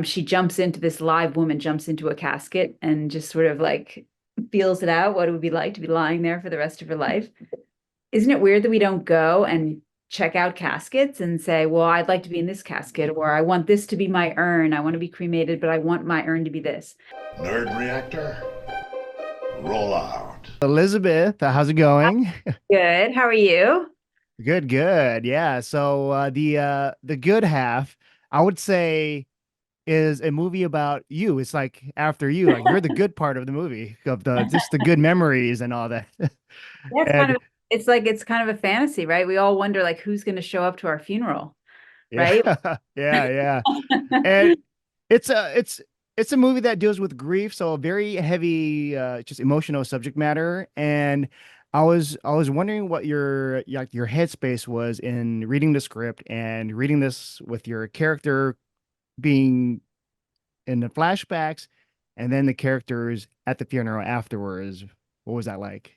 she jumps into this live woman, jumps into a casket and just sort of like feels it out, what it would be like to be lying there for the rest of her life. Isn't it weird that we don't go and check out caskets and say, well, I'd like to be in this casket, or I want this to be my urn. I want to be cremated, but I want my urn to be this. Nerd Reactor, roll out. Elizabeth, how's it going? Good. How are you? Good, good. Yeah. So the good half, I would say, is a movie about you. It's like after you, like you're the good part of the movie, of the just the good memories and all that. Yeah, And it's kind of a fantasy, right? We all wonder like who's going to show up to our funeral, yeah, right? yeah, yeah. And it's a movie that deals with grief, so a very heavy just emotional subject matter. And I was wondering what your headspace was in reading the script and reading this with your character being in the flashbacks and then the characters at the funeral afterwards. What was that like?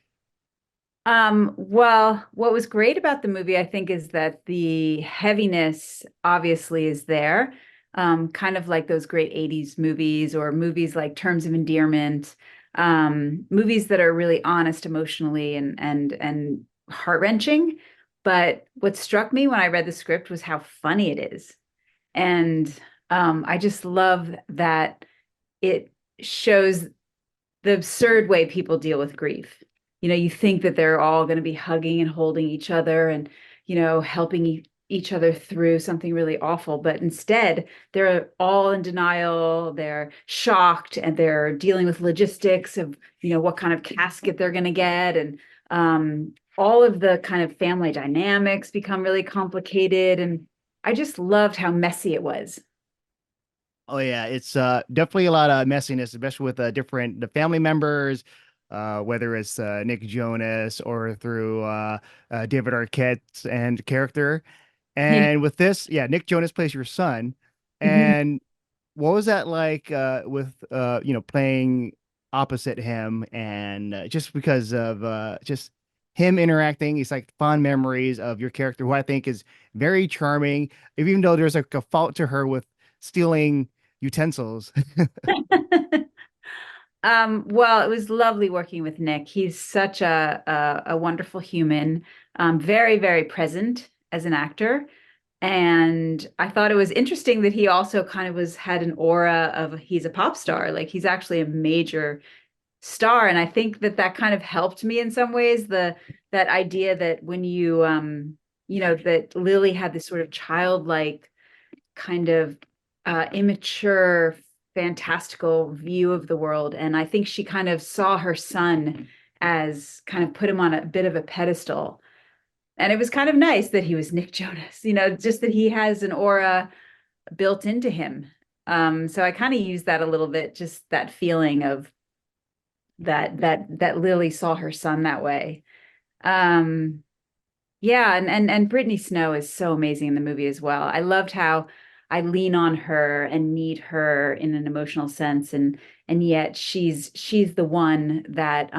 Well, what was great about the movie, I think, is that the heaviness obviously is there. Kind of like those great 80s movies or movies like Terms of Endearment, movies that are really honest emotionally and heart-wrenching. But what struck me when I read the script was how funny it is. And I just love that it shows the absurd way people deal with grief. You think that they're all going to be hugging and holding each other and, helping each other through something really awful. But instead, they're all in denial. They're shocked and they're dealing with logistics of, what kind of casket they're going to get. And all of the kind of family dynamics become really complicated. And I just loved how messy it was. Oh yeah, it's definitely a lot of messiness, especially with different the family members, whether it's Nick Jonas or through David Arquette's and character. Yeah. And with this, yeah, Nick Jonas plays your son. Mhm. And what was that like with playing opposite him and just because of just him interacting, it's like fond memories of your character, who I think is very charming, even though there's like a fault to her with stealing utensils. Well, it was lovely working with Nick. He's such a wonderful human, very, very present as an actor. And I thought it was interesting that he also kind of had an aura of he's a pop star, like he's actually a major star. And I think that that kind of helped me in some ways. That idea that when that Lily had this sort of childlike kind of immature, fantastical view of the world. And I think she kind of saw her son as kind of put him on a bit of a pedestal. And it was kind of nice that he was Nick Jonas, just that he has an aura built into him. So I kind of use that a little bit, just that feeling of that Lily saw her son that way. Um, yeah, and Brittany Snow is so amazing in the movie as well. I loved how I lean on her and need her in an emotional sense, and yet she's the one that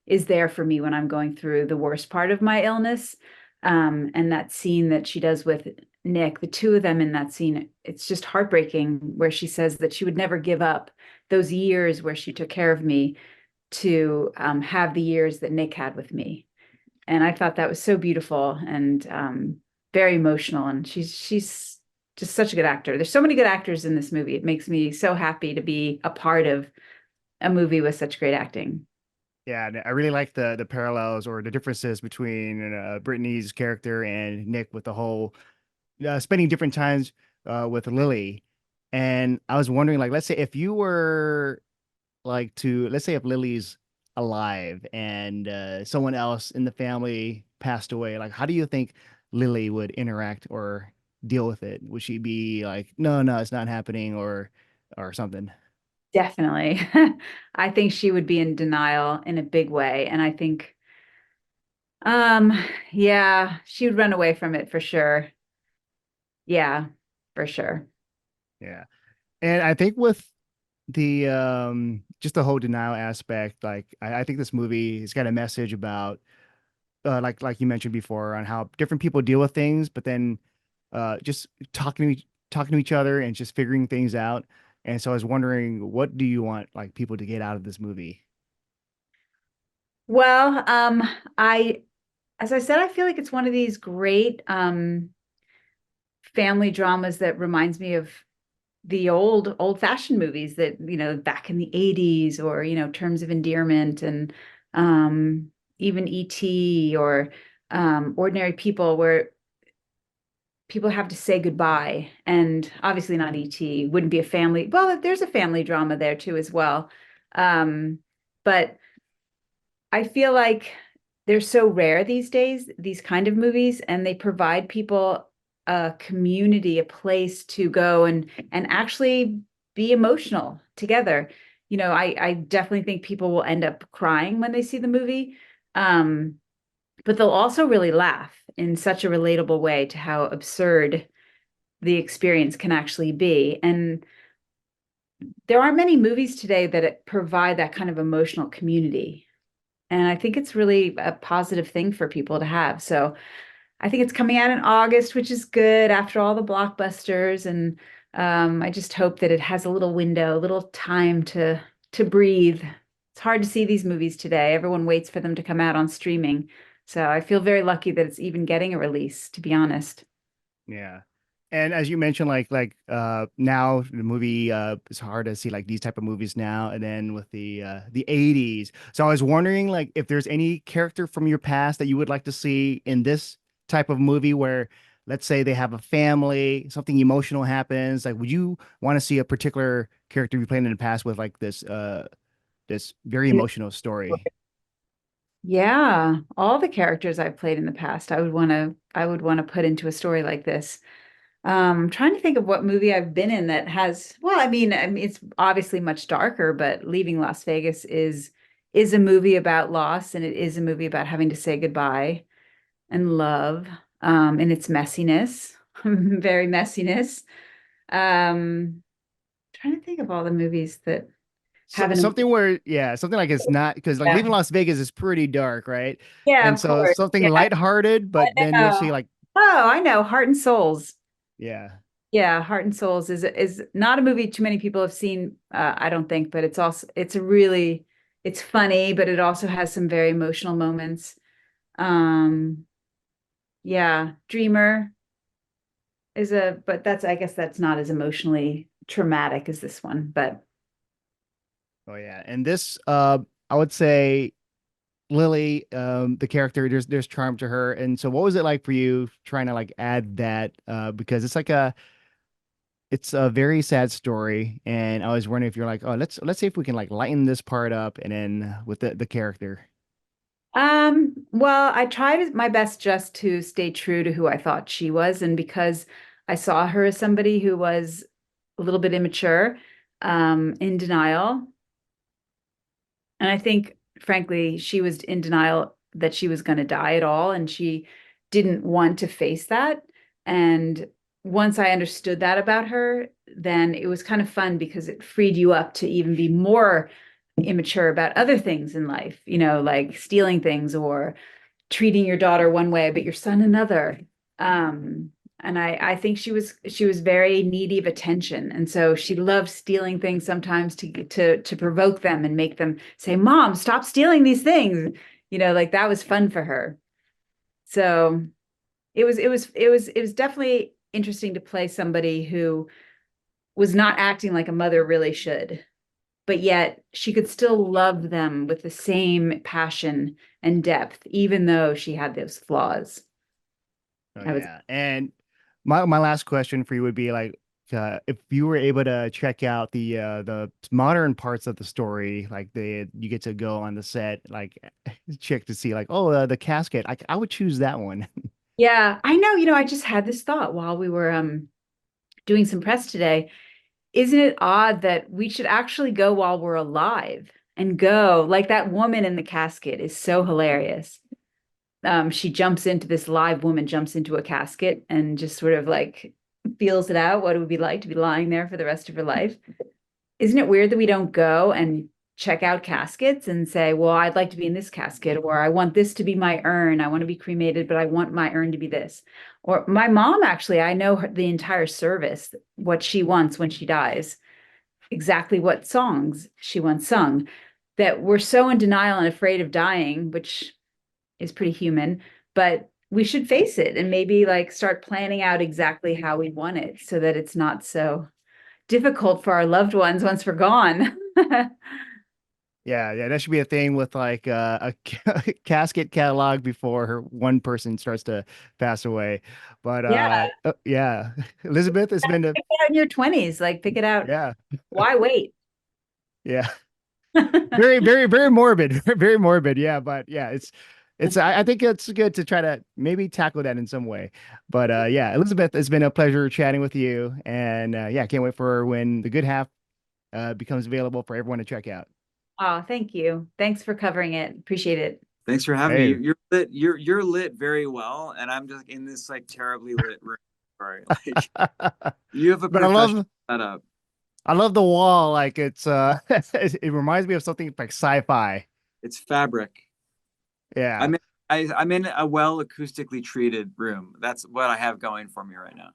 is there for me when I'm going through the worst part of my illness. And that scene that she does with Nick, the two of them in that scene, it's just heartbreaking, where she says that she would never give up those years where she took care of me to have the years that Nick had with me. And I thought that was so beautiful and very emotional. And she's just such a good actor. There's so many good actors in this movie. It makes me so happy to be a part of a movie with such great acting. Yeah, and I really like the parallels or the differences between Brittany's character and Nick with the whole spending different times with Lily. And I was wondering, like, let's say if you were like to, let's say if Lily's alive and someone else in the family passed away, like, how do you think Lily would interact or deal with it? Would she be like, no, no, it's not happening, or something? Definitely. I think she would be in denial in a big way. And I think, um, yeah, she would run away from it for sure. Yeah, for sure. Yeah. And I think with the just the whole denial aspect, like I think this movie has got a message about like you mentioned before on how different people deal with things, but then just talking talking to each other and just figuring things out. And so I was wondering, what do you want like people to get out of this movie? Well, I, as I said, I feel like it's one of these great family dramas that reminds me of the old-fashioned movies that, back in the 80s, or, Terms of Endearment, and even E.T., or Ordinary People, where people have to say goodbye. And obviously not E.T., wouldn't be a family. Well, there's a family drama there too as well. But I feel like they're so rare these days, these kind of movies, and they provide people a community, a place to go and actually be emotional together. I definitely think people will end up crying when they see the movie. Um, but they'll also really laugh in such a relatable way to how absurd the experience can actually be. And there aren't many movies today that provide that kind of emotional community. And I think it's really a positive thing for people to have. So I think it's coming out in August, which is good after all the blockbusters. And I just hope that it has a little window, a little time to breathe. It's hard to see these movies today. Everyone waits for them to come out on streaming. So I feel very lucky that it's even getting a release, to be honest. Yeah. And as you mentioned, now the movie it's hard to see like these type of movies now, and then with the 80s. So I was wondering like if there's any character from your past that you would like to see in this type of movie where let's say they have a family, something emotional happens. Like would you want to see a particular character you played in the past with like this very emotional story? Yeah, all the characters I've played in the past, I would want to put into a story like this. Trying to think of what movie I've been in that has, well, I mean, it's obviously much darker, but Leaving Las Vegas is a movie about loss, and it is a movie about having to say goodbye and love, in its messiness, very messiness. Trying to think of all the movies that So, have an, something where, yeah, something like it's not because like yeah, Leaving Las Vegas is pretty dark, right? yeah, And of so course, something yeah, lighthearted, but I then you'll know. see like, Oh, I know, Heart and Souls. yeah, Yeah, Heart and Souls is not a movie too many people have seen, I don't think, but it's a really, it's funny, but it also has some very emotional moments. Um, yeah, Dreamer but I guess that's not as emotionally traumatic as this one, but oh yeah. And this, I would say Lily, the character, there's charm to her. And so, what was it like for you trying to like add that? Because it's a very sad story, and I was wondering if you're like, oh, let's see if we can like lighten this part up, and then with the character. well, I tried my best just to stay true to who I thought she was, and because I saw her as somebody who was a little bit immature, in denial. And I think, frankly, she was in denial that she was going to die at all. And she didn't want to face that. And once I understood that about her, then it was kind of fun because it freed you up to even be more immature about other things in life, like stealing things or treating your daughter one way, but your son another. And I think she was very needy of attention, and so she loved stealing things sometimes to provoke them and make them say, "Mom, stop stealing these things." Like that was fun for her. So it was definitely interesting to play somebody who was not acting like a mother really should, but yet she could still love them with the same passion and depth, even though she had those flaws. Oh I was, yeah. And my last question for you would be like if you were able to check out the modern parts of the story, like you get to go on the set, like check to see like, oh, the casket. I would choose that one. yeah, I know, I just had this thought while we were doing some press today. Isn't it odd that we should actually go while we're alive and go like that woman in the casket is so hilarious. She jumps into this live woman jumps into a casket and just sort of like feels it out what it would be like to be lying there for the rest of her life. Isn't it weird that we don't go and check out caskets and say, well, I'd like to be in this casket, or I want this to be my urn. I want to be cremated, but I want my urn to be this. Or my mom, actually, I know the entire service, what she wants when she dies, exactly what songs she wants sung, that we're so in denial and afraid of dying, which is pretty human, but we should face it and maybe like start planning out exactly how we want it so that it's not so difficult for our loved ones once we're gone. Yeah, yeah, that should be a thing with like casket catalog before one person starts to pass away. But Yeah, yeah, Elizabeth, it's been a pick it out in your 20s, like pick it out. yeah, Why wait? yeah, very, very, very morbid, very morbid. Yeah, but yeah, I think it's good to try to maybe tackle that in some way. But yeah, Elizabeth, it's been a pleasure chatting with you, and yeah, can't wait for when the good half becomes available for everyone to check out. Oh, thank you. Thanks for covering it. Appreciate it. Thanks for having me. Hey. You're lit. You're lit very well, and I'm just in this like terribly lit room. Sorry, like you have a But professional setup. I love the wall. Like it's it reminds me of something like sci-fi. It's fabric. Yeah. I'm in, I'm in a well acoustically treated room. That's what I have going for me right now.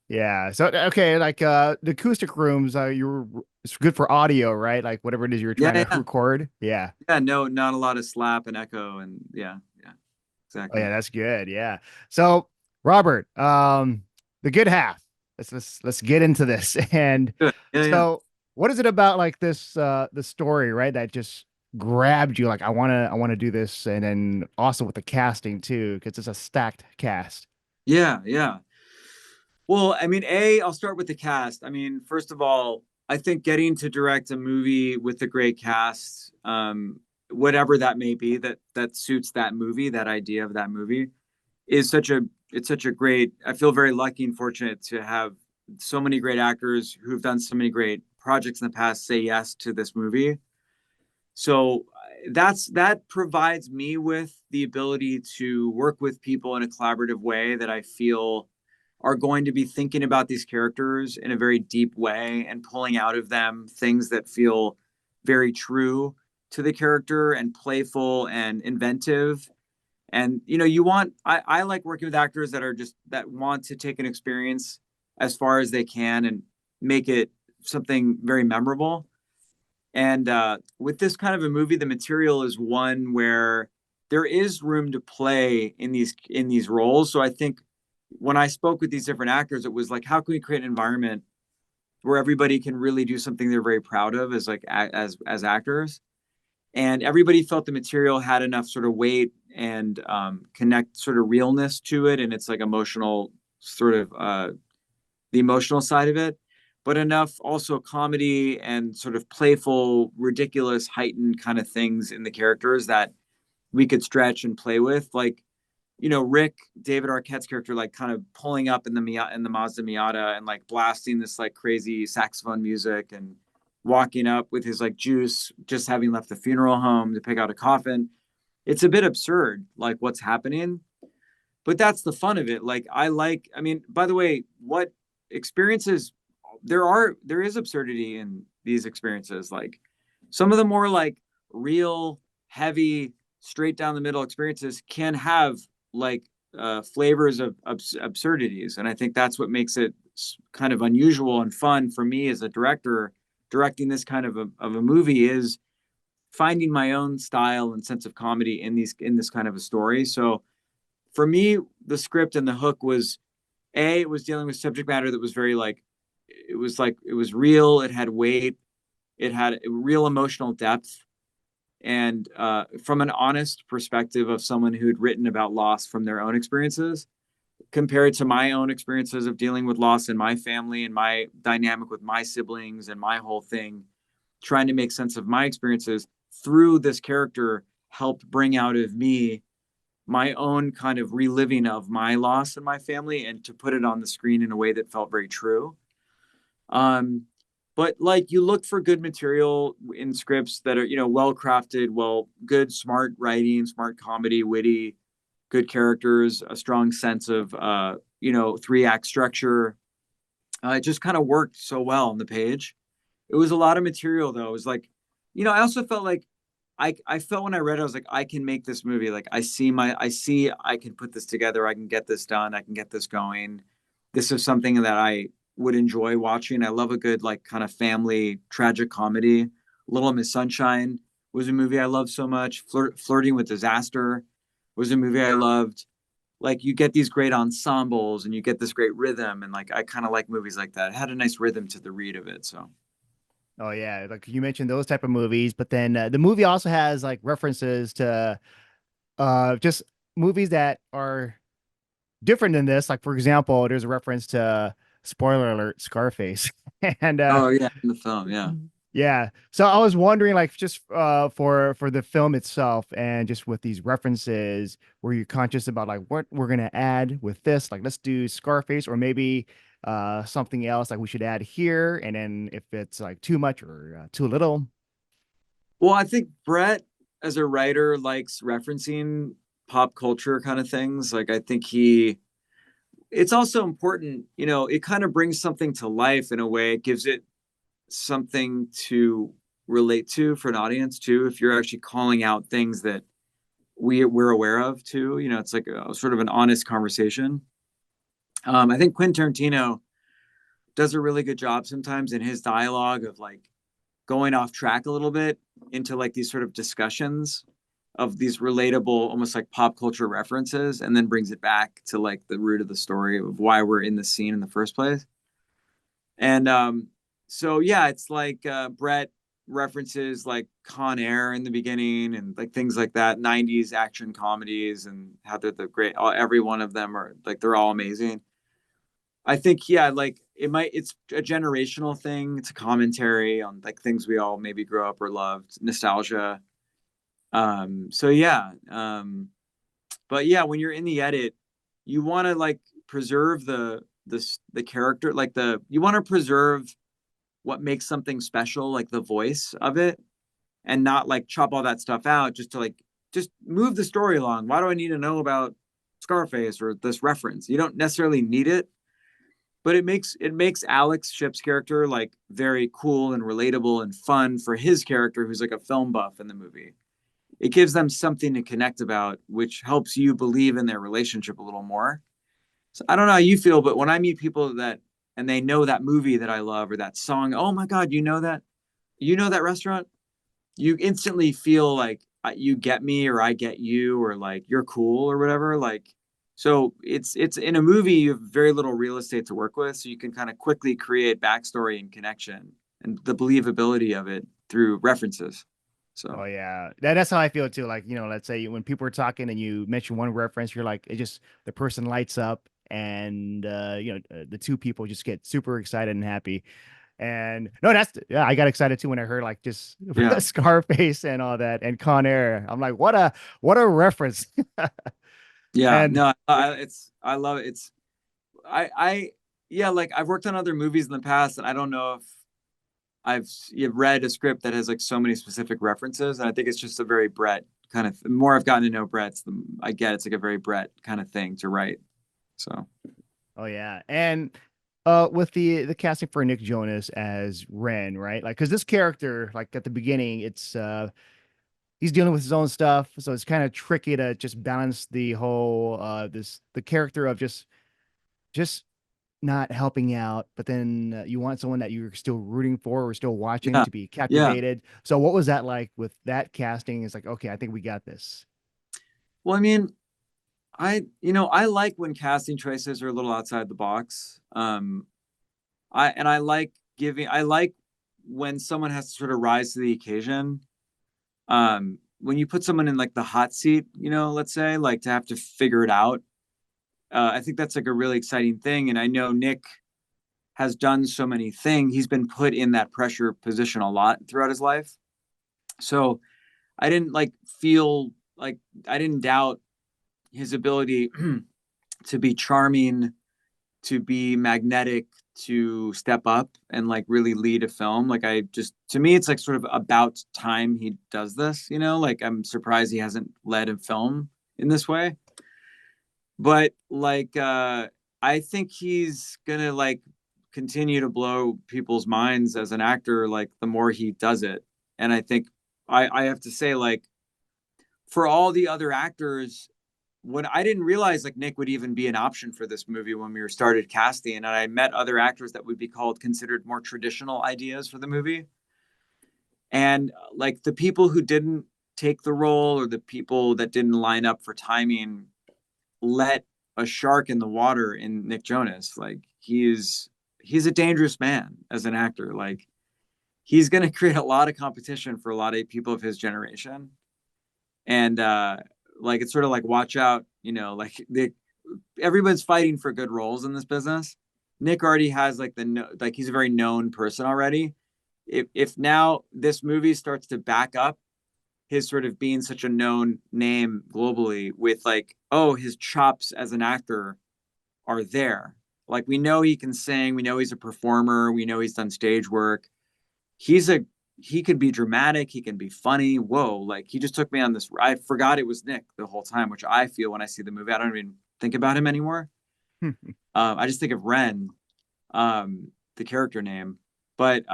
Yeah. So okay, like the acoustic rooms, it's good for audio, right? Like whatever it is you're Yeah, trying to yeah, record. Yeah. yeah. No, not a lot of slap and echo, and yeah, yeah, Oh exactly. yeah, that's good. Yeah. So Robert, the good half. Let's get into this. And Good. Yeah, yeah, so what is it about like this the story, right? That just grabbed you like I wanna do this, and then also with the casting too, because it's a stacked cast. yeah, yeah. Well, I mean, I'll start with the cast. I mean, first of all, I think getting to direct a movie with a great cast, whatever that may be, that suits that movie, that idea of that movie, is such a great. I feel very lucky and fortunate to have so many great actors who've done so many great projects in the past say yes to this movie. So that provides me with the ability to work with people in a collaborative way that I feel are going to be thinking about these characters in a very deep way and pulling out of them things that feel very true to the character and playful and inventive. And I like working with actors that are just that want to take an experience as far as they can and make it something very memorable. And with this kind of a movie, the material is one where there is room to play in these roles. So I think when I spoke with these different actors, it was like, how can we create an environment where everybody can really do something they're very proud of as like as actors, and everybody felt the material had enough sort of weight and connect sort of realness to it, and it's like emotional sort of the emotional side of it, but enough also comedy and sort of playful, ridiculous, heightened kind of things in the characters that we could stretch and play with. Like, Rick, David Arquette's character, like kind of pulling up in the Mazda Miata and like blasting this like crazy saxophone music and walking up with his like juice, just having left the funeral home to pick out a coffin. It's a bit absurd, like what's happening, but that's the fun of it. I mean, by the way, what experiences there is absurdity in these experiences. Like some of the more like real, heavy, straight down the middle experiences can have like flavors of absurdities, and I think that's what makes it kind of unusual and fun for me as a director directing this kind of a movie is finding my own style and sense of comedy in this kind of a story. So for me, the script and the hook was it was dealing with subject matter that was very like it was real, it had weight, it had real emotional depth, and from an honest perspective of someone who'd written about loss from their own experiences compared to my own experiences of dealing with loss in my family and my dynamic with my siblings and my whole thing, trying to make sense of my experiences through this character helped bring out of me my own kind of reliving of my loss in my family and to put it on the screen in a way that felt very true. Um, but like you look for good material in scripts that are, well crafted, good, smart writing, smart comedy, witty, good characters, a strong sense of, three-act structure. It just kind of worked so well on the page. It was a lot of material though. It was like, I also felt like I felt when I read it, I was like, I can make this movie. Like I see I can put this together. I can get this done. I can get this going. This is something that I would enjoy watching. I love a good like kind of family tragic comedy. Little Miss Sunshine was a movie I loved so much. Flirting with Disaster was a movie I loved. Like you get these great ensembles and you get this great rhythm, and like I kind of like movies like that. It had a nice rhythm to the read of it. So Oh yeah, like you mentioned those type of movies, but then the movie also has like references to just movies that are different than this. Like for example, there's a reference to spoiler alert, Scarface. And oh yeah, in the film, yeah. yeah. So I was wondering like just for the film itself and just with these references, were you conscious about like what we're gonna add with this? Like let's do Scarface or maybe something else like we should add here, and then if it's like too much or too little. Well, I think Brett, as a writer, likes referencing pop culture kind of things. Like, I think it's also important, it kind of brings something to life in a way. It gives it something to relate to for an audience, too. If you're actually calling out things that we're aware of, too, it's like a sort of an honest conversation. I think Quentin Tarantino does a really good job sometimes in his dialogue of like going off track a little bit into like these sort of discussions of these relatable, almost like pop culture references, and then brings it back to like the root of the story of why we're in the scene in the first place. And so yeah, it's like Brett references like Con Air in the beginning and like things like that, 90s action comedies, and how they're the great, every one of them are like, they're all amazing. I think, yeah, like it's a generational thing. It's a commentary on like things we all maybe grew up or loved, nostalgia. So yeah. But yeah, when you're in the edit, you want to like preserve the character, like you want to preserve what makes something special, like the voice of it, and not like chop all that stuff out just to like just move the story along. Why do I need to know about Scarface or this reference? You don't necessarily need it, but it makes Alex Ship's character like very cool and relatable and fun for his character, who's like a film buff in the movie. It gives them something to connect about, which helps you believe in their relationship a little more. So I don't know how you feel, but when I meet people that and they know that movie that I love or that song, oh my God, you know that restaurant, you instantly feel like you get me or I get you or like you're cool or whatever. Like, so it's in a movie, you have very little real estate to work with. So you can kind of quickly create backstory and connection and the believability of it through references. Oh So yeah, that's how I feel too. Like let's say when people are talking and you mention one reference, you're like, it just the person lights up, and the two people just get super excited and happy. And no, yeah, I got excited too when I heard like just yeah. Scarface and all that and Con Air. I'm like, what a reference. Yeah, And no, I love it. I yeah, like I've worked on other movies in the past, and I don't know if you've read a script that has like so many specific references, and I think it's just a very Brett kind of. The more I've gotten to know Brett's, I get it's like a very Brett kind of thing to write. So oh yeah, and with the casting for Nick Jonas as Ren, right? Like, because this character, like at the beginning, it's he's dealing with his own stuff, so it's kind of tricky to just balance the whole the character of just not helping out, but then you want someone that you're still rooting for or still watching yeah, to be yeah. captivated. So what was that like with that casting? It's like, okay, I think we got this. Well, I mean, I like when casting choices are a little outside the box. I like I like when someone has to sort of rise to the occasion. When you put someone in like the hot seat, let's say, like to have to figure it out. I think that's like a really exciting thing. And I know Nick has done so many things. He's been put in that pressure position a lot throughout his life. So I didn't like feel like I didn't doubt his ability to be charming, to be magnetic, to step up and like really lead a film. Like to me, it's like sort of about time he does this, like I'm surprised he hasn't led a film in this way. But like, I think he's gonna like continue to blow people's minds as an actor, like the more he does it. And I think I have to say, like, for all the other actors, when I didn't realize like Nick would even be an option for this movie when we started casting, and I met other actors that would be considered more traditional ideas for the movie, and like the people who didn't take the role or the people that didn't line up for timing let a shark in the water in Nick Jonas. Like he's a dangerous man as an actor. Like he's going to create a lot of competition for a lot of people of his generation, and like it's sort of like watch out, you know, like everyone's fighting for good roles in this business. Nick already has like like he's a very known person already. If now this movie starts to back up his sort of being such a known name globally with like, oh, his chops as an actor are there. Like we know he can sing, we know he's a performer, we know he's done stage work. He's a he could be dramatic, he can be funny. Whoa, like he just took me on this. I forgot it was Nick the whole time, which I feel when I see the movie. I don't even think about him anymore. I just think of Ren, the character name. But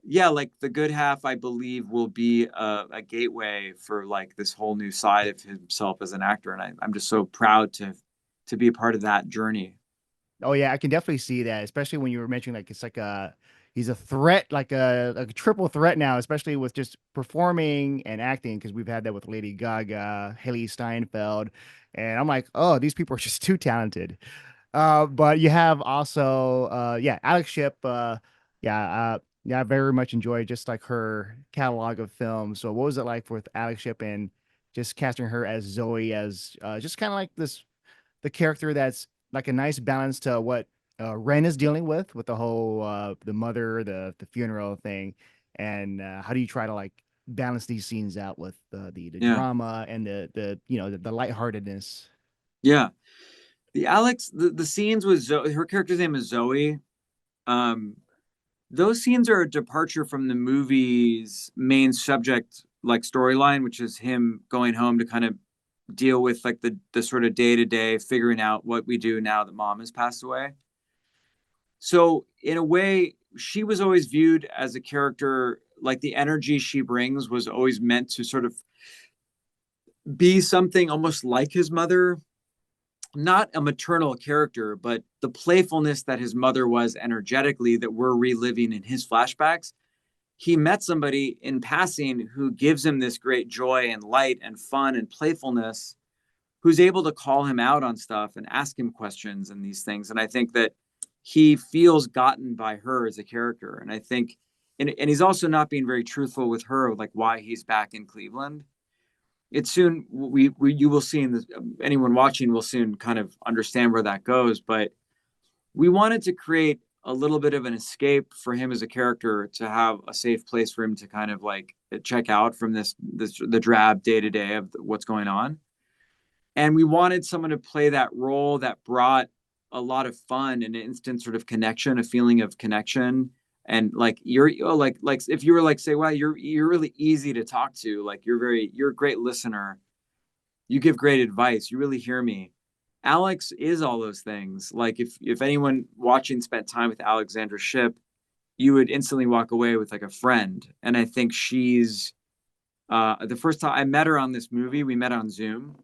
yeah, like the good half, I believe, will be a gateway for like this whole new side of himself as an actor, and I'm just so proud to be a part of that journey. Oh yeah, I can definitely see that, especially when you were mentioning like it's like he's a threat, like a triple threat now, especially with just performing and acting, because we've had that with Lady Gaga, Haley Steinfeld, and I'm like, oh, these people are just too talented. But you have also yeah, Alex Ship, yeah, I very much enjoyed just like her catalog of films. So what was it like with Alex Ship and just casting her as Zoe as just kind of like this the character that's like a nice balance to what Ren is dealing with the whole the mother, the funeral thing, and how do you try to like balance these scenes out with the Yeah, drama and the you know the lightheartedness? yeah. The scenes with Zoe, her character's name is Zoe. Um, those scenes are a departure from the movie's main subject, like storyline, which is him going home to kind of deal with like the sort of day to day figuring out what we do now that mom has passed away. So in a way, she was always viewed as a character, like the energy she brings was always meant to sort of be something almost like his mother, not a maternal character, but the playfulness that his mother was energetically that we're reliving in his flashbacks. He met somebody in passing who gives him this great joy and light and fun and playfulness, who's able to call him out on stuff and ask him questions and these things. And I think that he feels gotten by her as a character. And I think, and he's also not being very truthful with her, like why he's back in Cleveland. It's soon we you will see in this, anyone watching will soon kind of understand where that goes. But we wanted to create a little bit of an escape for him as a character, to have a safe place for him to kind of like check out from this the drab day to day of what's going on. And we wanted someone to play that role that brought a lot of fun and an instant sort of connection, a feeling of connection. And like like if you were like say, wow, you're really easy to talk to, like you're a great listener, you give great advice, you really hear me. Alex is all those things. Like if anyone watching spent time with Alexandra Shipp, you would instantly walk away with like a friend. And I think she's the first time I met her on this movie, we met on Zoom.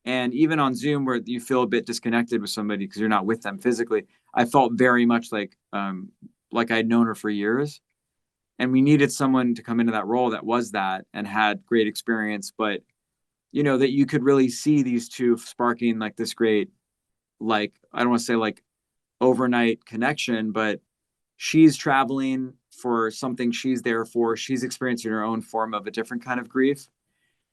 And even on Zoom, where you feel a bit disconnected with somebody because you're not with them physically, I felt very much like I'd known her for years. And we needed someone to come into that role that was that and had great experience, but you know, that you could really see these two sparking like this great, like, I don't want to say like overnight connection, but she's traveling for something she's there for. She's experiencing her own form of a different kind of grief.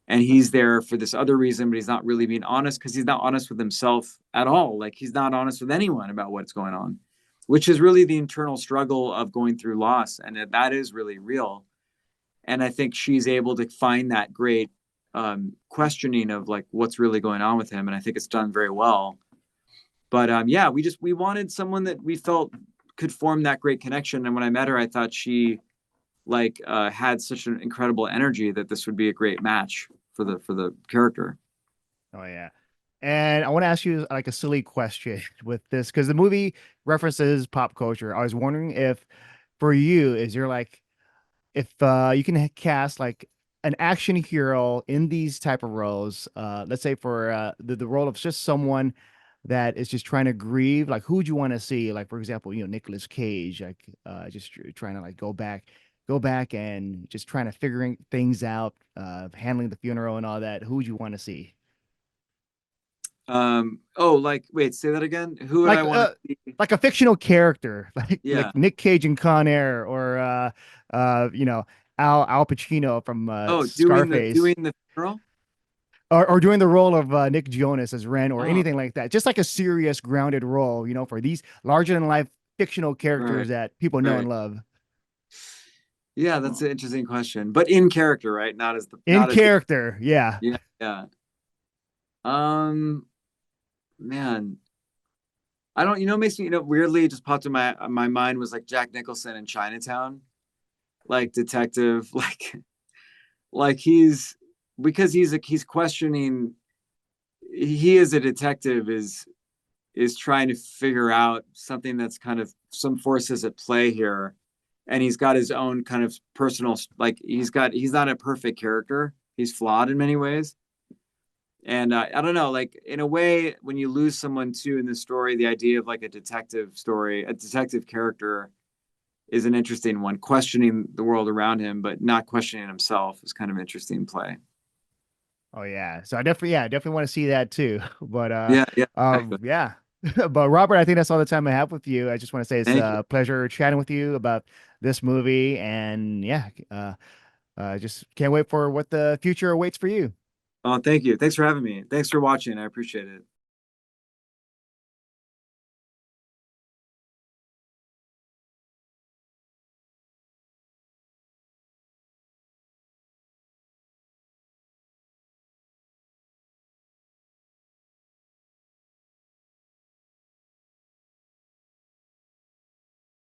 And he's there for this other reason, but he's not really being honest because he's not honest with himself at all. Like he's not honest with anyone about what's going on, which is really the internal struggle of going through loss. And that is really real. And I think she's able to find that great questioning of like what's really going on with him. And I think it's done very well. But yeah, we wanted someone that we felt could form that great connection. And when I met her, I thought she like had such an incredible energy that this would be a great match for the character. Oh yeah. And I want to ask you like a silly question with this because the movie references pop culture. I was wondering if for you, is there like if you can cast like an action hero in these type of roles, let's say for the role of just someone that is just trying to grieve, like who would you want to see? Like for example, Nicolas Cage, like just trying to like go back and just trying to figuring things out, handling the funeral and all that. Who would you want to see? Oh, like wait, say that again. Who would Like I want to see? like a fictional character, Yeah. like Nick Cage in Con Air, or you know, Al Pacino from Oh, doing Scarface, the funeral? or doing the role of Nick Jonas as Ren, or Oh, anything like that. Just like a serious, grounded role, for these larger than life fictional right, characters that people know and right. love. Yeah, that's an interesting question. But in character, right? In Not as the character, yeah. yeah, yeah. Um, man, I don't, makes me, weirdly it just popped in my mind was like Jack Nicholson in Chinatown, like detective, like he's because he's questioning he is a detective is trying to figure out something that's kind of some forces at play here, and he's got his own kind of personal, like he's not a perfect character, he's flawed in many ways. And I don't know, like in a way when you lose someone too in the story, the idea of like a detective story, a detective character is an interesting one, questioning the world around him but not questioning himself is kind of interesting play. Oh yeah. So I definitely want to see that too. But Yeah, yeah, exactly. yeah. But Robert, I think that's all the time I have with you. I just want to say it's Thank you. a pleasure chatting with you about this movie, and yeah, just can't wait for what the future awaits for you. Oh, thank you, thanks for having me, thanks for watching, I appreciate it.